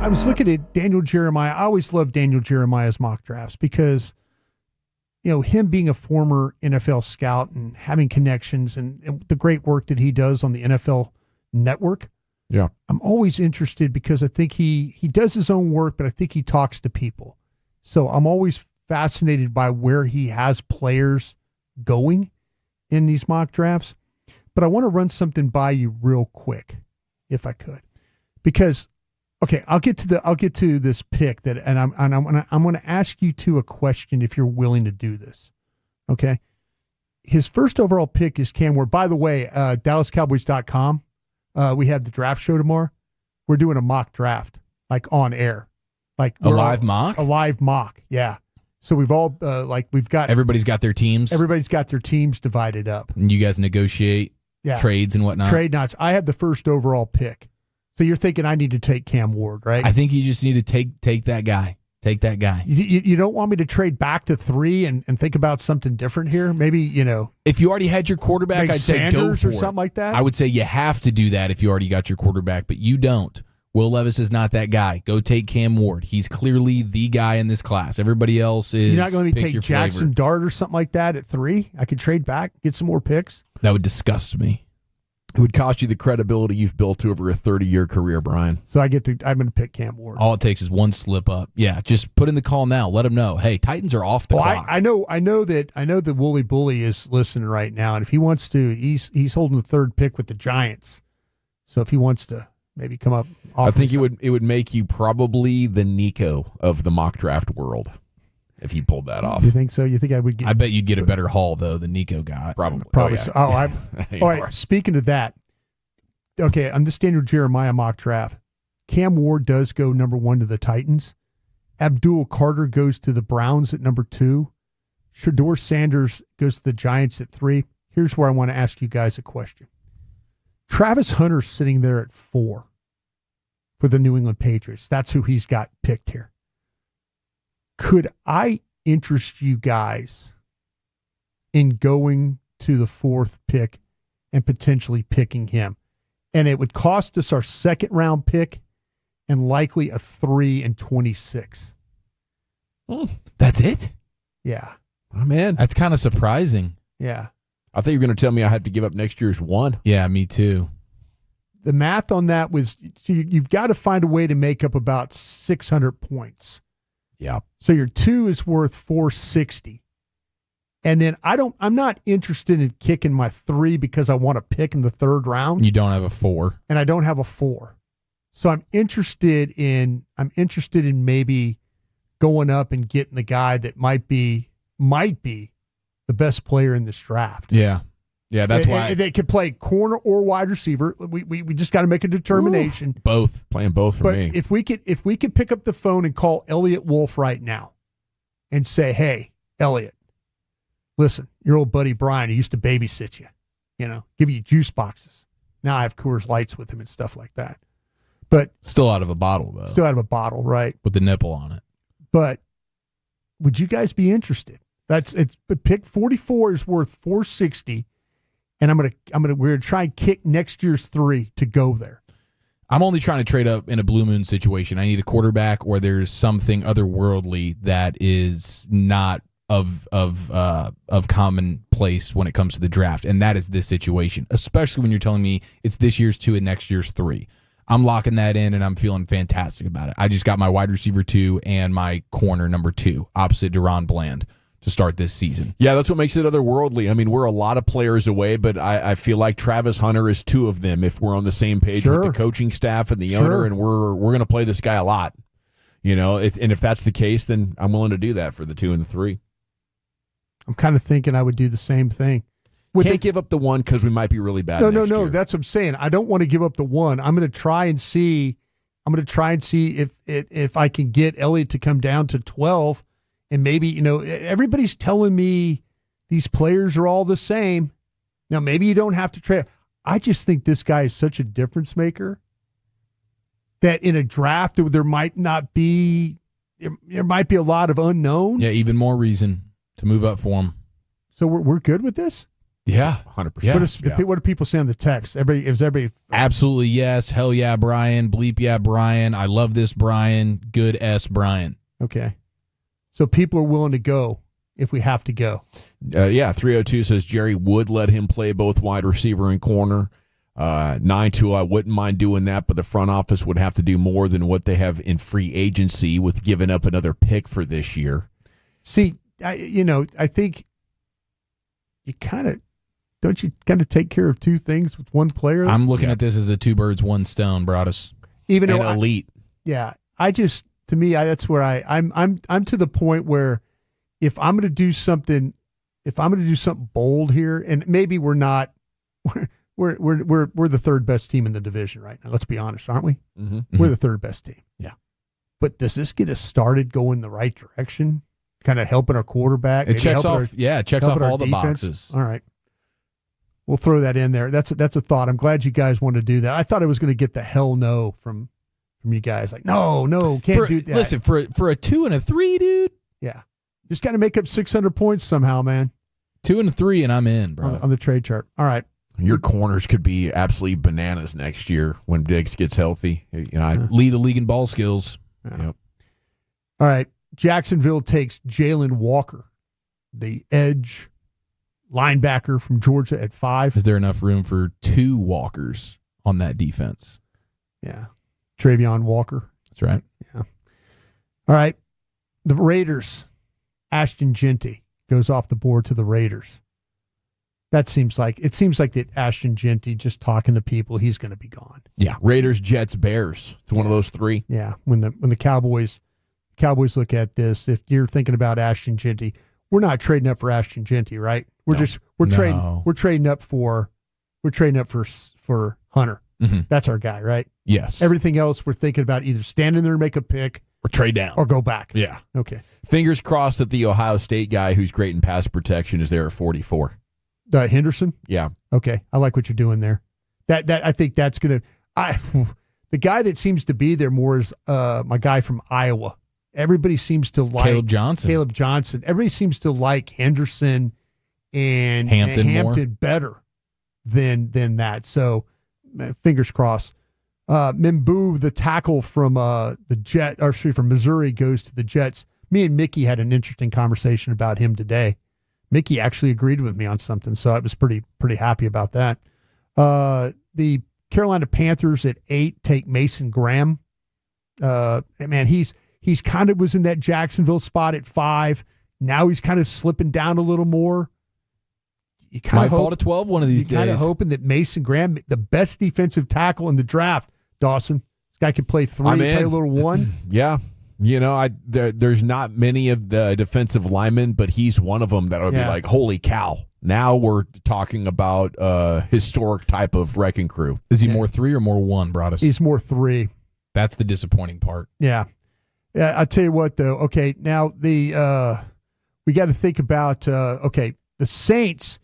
I was looking at Daniel Jeremiah. I always loved Daniel Jeremiah's mock drafts because, him being a former NFL scout and having connections and the great work that he does on the NFL Network. Yeah. I'm always interested because I think he does his own work, but I think he talks to people. So I'm always fascinated by where he has players going in these mock drafts. But I want to run something by you real quick, if I could, because I'll get to this pick and I'm going to ask you a question if you're willing to do this. Okay. His first overall pick is Cam Ward. By the way, DallasCowboys.com. We have the draft show tomorrow. We're doing a mock draft, like on air, like a live mock. A live mock, yeah. So we've all everybody's got their teams. Everybody's got their teams divided up, and you guys negotiate trades and whatnot. Trade knots. I have the first overall pick, so you're thinking I need to take Cam Ward, right? I think you just need to take that guy. Take that guy. You don't want me to trade back to 3 and think about something different here? Maybe, if you already had your quarterback, I'd say go for or something like that. I would say you have to do that if you already got your quarterback, but you don't. Will Levis is not that guy. Go take Cam Ward. He's clearly the guy in this class. Everybody else is. You're not going to take Jackson Dart or something like that at 3? I could trade back, get some more picks. That would disgust me. It would cost you the credibility you've built over a 30-year carear, Brian. So I'm going to pick Cam Ward. All it takes is one slip up. Yeah, just put in the call now. Let them know. Hey, Titans are off the clock. I know that Wooly Bully is listening right now, and if he wants to, he's holding the 3rd pick with the Giants. So if he wants to maybe come up, I think it would make you probably the Nico of the mock draft world if he pulled that off. You think so? You think I would get? I bet you'd get a better haul though than Nico got. Probably. Probably. So. All right. Speaking of that, okay, on this Daniel Jeremiah mock draft, Cam Ward does go number 1 to the Titans. Abdul Carter goes to the Browns at number 2. Shedeur Sanders goes to the Giants at 3. Here's where I want to ask you guys a question. Travis Hunter's sitting there at 4 for the New England Patriots. That's who he's got picked here. Could I interest you guys in going to the 4th pick and potentially picking him? And it would cost us our 2nd round pick and likely a 3 and 26. That's it? Yeah. Oh, man. That's kind of surprising. Yeah. I thought you were going to tell me I had to give up next year's 1. Yeah, me too. The math on that was you've got to find a way to make up about 600 points. Yeah. So your 2 is worth 460. And then I'm not interested in kicking my 3 because I want to pick in the 3rd round. You don't have a 4. And I don't have a 4. So I'm interested in maybe going up and getting the guy that might be the best player in this draft. Yeah. Yeah, that's why they could play corner or wide receiver. We just got to make a determination. Ooh, both. Playing both for me. If we could pick up the phone and call Elliot Wolf right now and say, "Hey, Elliot, listen, your old buddy Brian, he used to babysit you, give you juice boxes. Now I have Coors Lights with him and stuff like that. But still out of a bottle, though. Still out of a bottle, right? With the nipple on it. But would you guys be interested? Pick 44 is worth 460, and we're gonna try and kick next year's 3 to go there. I'm only trying to trade up in a blue moon situation. I need a quarterback, or there's something otherworldly that is not of commonplace when it comes to the draft, and that is this situation. Especially when you're telling me it's this year's 2 and next year's 3. I'm locking that in, and I'm feeling fantastic about it. I just got my wide receiver 2 and my corner number 2 opposite Deron Bland to start this season. Yeah, that's what makes it otherworldly. I mean, we're a lot of players away, but I feel like Travis Hunter is 2 of them if we're on the same page with the coaching staff and the owner, and we're going to play this guy a lot. If that's the case, then I'm willing to do that for the 2 and the 3. I'm kind of thinking I would do the same thing. Can't give up the 1 because we might be really bad. No. Year. That's what I'm saying. I don't want to give up the 1. I'm going to try and see. if I can get Elliott to come down to 12, and maybe everybody's telling me these players are all the same. Now maybe you don't have to trade. I just think this guy is such a difference maker that in a draft there might be a lot of unknown. Yeah, even more reason to move up for him. So we're good with this? Yeah, 100%. What do people say on the text? Everybody Absolutely yes. Hell yeah, Brian. Bleep yeah, Brian. I love this, Brian. Good S, Brian. Okay. So people are willing to go if we have to go. 302 says Jerry would let him play both wide receiver and corner. 92, I wouldn't mind doing that, but the front office would have to do more than what they have in free agency with giving up another pick for this year. See, I think you don't you kind of take care of two things with one player? I'm looking at this as a two birds, one stone, Broaddus. Even though elite. To me, that's where I'm to the point where if I'm going to do something bold here, and maybe we're not, we're the third best team in the division right now. Let's be honest, aren't we? Mm-hmm. We're the third best team. Yeah. But does this get us started going the right direction? Kind of helping our quarterback. It checks off. Checks off all the boxes. All right. We'll throw that in there. That's a thought. I'm glad you guys want to do that. I thought I was going to get the hell no from you guys. Like, no, can't do that. Listen, for a 2 and a 3, dude. Yeah. Just got to make up 600 points somehow, man. 2 and a 3, and I'm in, bro. On the trade chart. All right. Your corners could be absolutely bananas next year when Diggs gets healthy. I lead the league in ball skills. Yeah. Yep. All right. Jacksonville takes Jalen Walker, the edge linebacker from Georgia at 5. Is there enough room for 2 Walkers on that defense? Yeah. Travion Walker. That's right. Yeah. All right. The Raiders, Ashton Genty goes off the board to the Raiders. It seems like that Ashton Genty just talking to people, he's going to be gone. Yeah. Raiders, Jets, Bears. It's one of those 3. Yeah. When the Cowboys look at this, if you're thinking about Ashton Genty, we're not trading up for Ashton Genty, right? We're trading up for Hunter. Mm-hmm. That's our guy, right? Yes. Everything else we're thinking about either standing there and make a pick or trade down or go back. Yeah. Okay. Fingers crossed that the Ohio State guy who's great in pass protection is there at 44. Henderson? Yeah. Okay. I like what you're doing there. That I think that's going to the guy that seems to be there more is my guy from Iowa. Everybody seems to like Caleb Johnson. Everybody seems to like Henderson and Hampton better than that. So fingers crossed. Mimbu, the tackle from from Missouri, goes to the Jets. Me and Mickey had an interesting conversation about him today. Mickey actually agreed with me on something, so I was pretty happy about that. The Carolina Panthers at 8 take Mason Graham. Man, he's kind of was in that Jacksonville spot at 5. Now he's kind of slipping down a little more. You might fall to 12 one of these days. Kind of hoping that Mason Graham, the best defensive tackle in the draft, Dawson, this guy could play 3, play a little 1. Yeah. There's not many of the defensive linemen, but he's one of them that would be like, holy cow. Now we're talking about a historic type of wrecking crew. Is he more 3 or more 1, Broaddus? He's more 3. That's the disappointing part. Yeah. Yeah, I'll tell you what, though. Okay, now we got to think about, the Saints,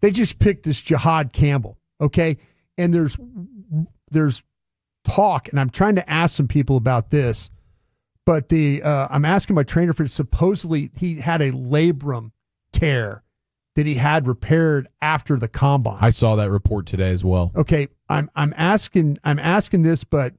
they just picked this Jihad Campbell, okay? And there's talk, and I'm trying to ask some people about this, but I'm asking my trainer for supposedly he had a labrum tear that he had repaired after the combine. I saw that report today as well. Okay, I'm asking this, but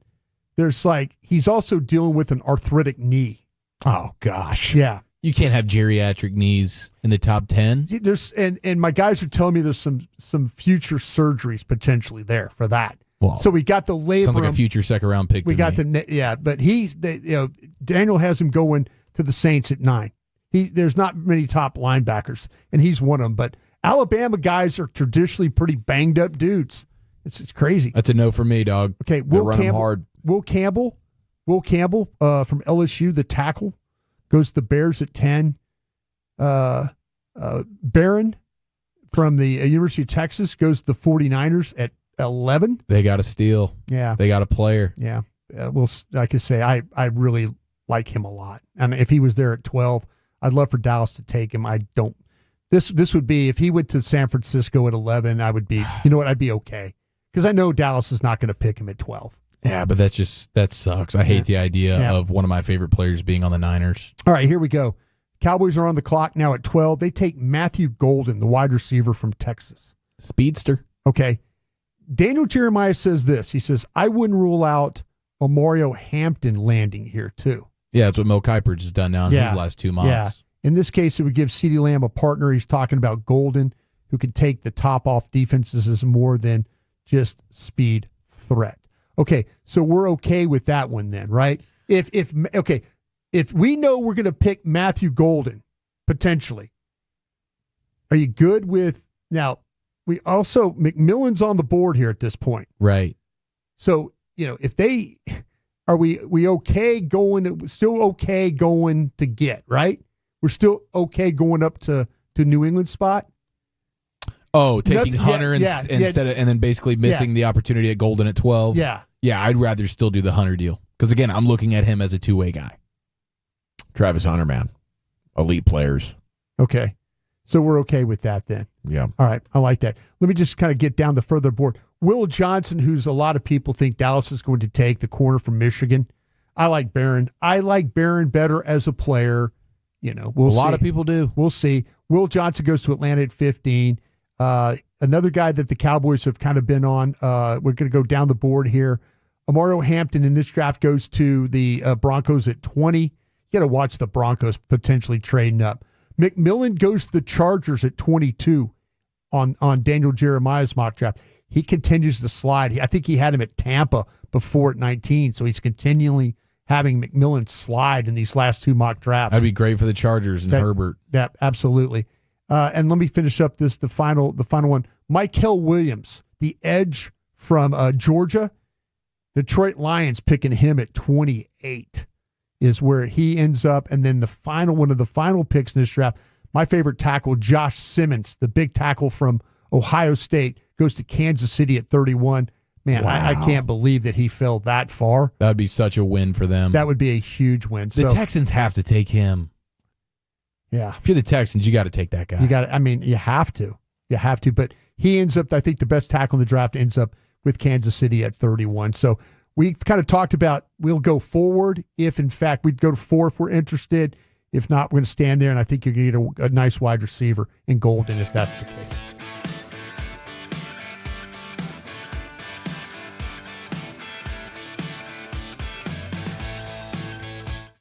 there's he's also dealing with an arthritic knee. Oh gosh. Yeah. You can't have geriatric knees in the top 10. There's and my guys are telling me there's some future surgeries potentially there for that. Well, so we got the labrum. Sounds like a future second round pick. We got but Daniel has him going to the Saints at 9. There's not many top linebackers, and he's one of them. But Alabama guys are traditionally pretty banged up dudes. It's crazy. That's a no for me, dog. Okay, Will Campbell from LSU, the tackle, goes to the Bears at 10. Barron from the University of Texas goes to the 49ers at 11. They got a steal. Yeah. They got a player. Yeah. Well, like I say, I really like him a lot. And if he was there at 12, I'd love for Dallas to take him. I don't. This would be, if he went to San Francisco at 11, I would be, I'd be okay. Because I know Dallas is not going to pick him at 12. Yeah, but that sucks. I hate the idea of one of my favorite players being on the Niners. All right, here we go. Cowboys are on the clock now at 12. They take Matthew Golden, the wide receiver from Texas. Speedster. Okay. Daniel Jeremiah says this. He says, I wouldn't rule out Mario Hampton landing here too. Yeah, that's what Mel Kiper has done now in his last 2 months. Yeah. In this case, it would give CeeDee Lamb a partner. He's talking about Golden, who could take the top off defenses as more than just speed threat. Okay, so we're okay with that one then, right? If we know we're going to pick Matthew Golden, potentially, are you good with, now, we also, McMillan's on the board here at this point. Right. So, if they, are we okay going, still okay going to get, right? We're still okay going up to New England spot? Oh, taking Hunter instead of, and then basically missing the opportunity at Golden at 12. Yeah. Yeah, I'd rather still do the Hunter deal. Because, again, I'm looking at him as a two-way guy. Travis Hunter, man. Elite players. Okay. So we're okay with that then. Yeah. All right. I like that. Let me just kind of get down the further board. Will Johnson, who's a lot of people think Dallas is going to take, the corner from Michigan. I like Barron. I like Barron better as a player. We'll see. A lot of people do. We'll see. Will Johnson goes to Atlanta at 15. Another guy that the Cowboys have kind of been on, we're going to go down the board here. Mario Hampton in this draft goes to the Broncos at 20. You got to watch the Broncos potentially trading up. McMillan goes to the Chargers at 22 on Daniel Jeremiah's mock draft. He continues to slide. I think he had him at Tampa before at 19, so he's continually having McMillan slide in these last 2 mock drafts. That'd be great for the Chargers and Herbert. Yeah, absolutely. And let me finish up the final one. Mykel Williams, the edge from Georgia. Detroit Lions picking him at 28 is where he ends up. And then one of the final picks in this draft, my favorite tackle, Josh Simmons, the big tackle from Ohio State, goes to Kansas City at 31. Man, wow. I can't believe that he fell that far. That would be such a win for them. That would be a huge win. The Texans have to take him. Yeah. If you're the Texans, you got to take that guy. You have to. You have to. But he ends up, I think the best tackle in the draft ends up with Kansas City at 31. So we've kind of talked about we'll go forward if, in fact, we'd go to 4 if we're interested. If not, we're going to stand there, and I think you're going to get a nice wide receiver in Golden if that's the case.